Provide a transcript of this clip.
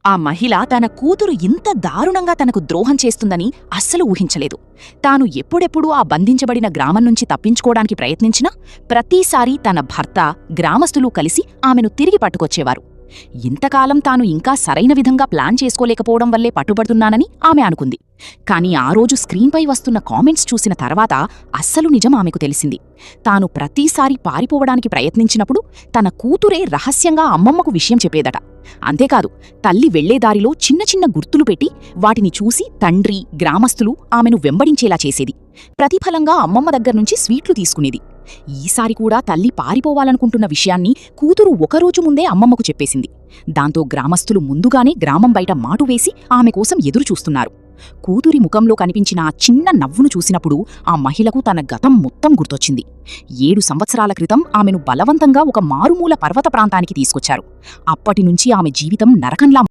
ఆ మహిళ తన కూతురు ఇంత దారుణంగా తనకు ద్రోహం చేస్తుందని అస్సలు ఊహించలేదు. తాను ఎప్పుడెప్పుడూ ఆ బంధించబడిన గ్రామం నుంచి తప్పించుకోవడానికి ప్రయత్నించినా ప్రతిసారీ తన భర్త, గ్రామస్తులు కలిసి ఆమెను తిరిగి పట్టుకొచ్చేవారు. ఇంతకాలం తాను ఇంకా సరైన విధంగా ప్లాన్ చేసుకోలేకపోవడం వల్లే పట్టుబడుతున్నానని ఆమె అనుకుంది. కాని ఆ రోజు స్క్రీన్పై వస్తున్న కామెంట్స్ చూసిన తర్వాత అస్సలు నిజం ఆమెకు తెలిసింది. తాను ప్రతిసారి పారిపోవడానికి ప్రయత్నించినప్పుడు తన కూతురే రహస్యంగా అమ్మమ్మకు విషయం చెప్పేదట. అంతేకాదు, తల్లి వెళ్లేదారిలో చిన్న చిన్న గుర్తులు పెట్టి వాటిని చూసి తండ్రి, గ్రామస్తులు ఆమెను వెంబడించేలా చేసేది. ప్రతిఫలంగా అమ్మమ్మ దగ్గర్నుంచి స్వీట్లు తీసుకునేది. ఈసారి కూడా తల్లి పారిపోవాలనుకుంటున్న విషయాన్ని కూతురు ఒకరోజు ముందే అమ్మమ్మకు చెప్పేసింది. దాంతో గ్రామస్తులు ముందుగానే గ్రామం బయట మాటు వేసి ఆమె కోసం ఎదురుచూస్తున్నారు. కూతురి ముఖంలో కనిపించిన ఆ చిన్న నవ్వును చూసినప్పుడు ఆ మహిళకు తన గతం మొత్తం గుర్తొచ్చింది. 7 సంవత్సరాల క్రితం ఆమెను బలవంతంగా ఒక మారుమూల పర్వత ప్రాంతానికి తీసుకొచ్చారు. అప్పటినుంచి ఆమె జీవితం నరకంలా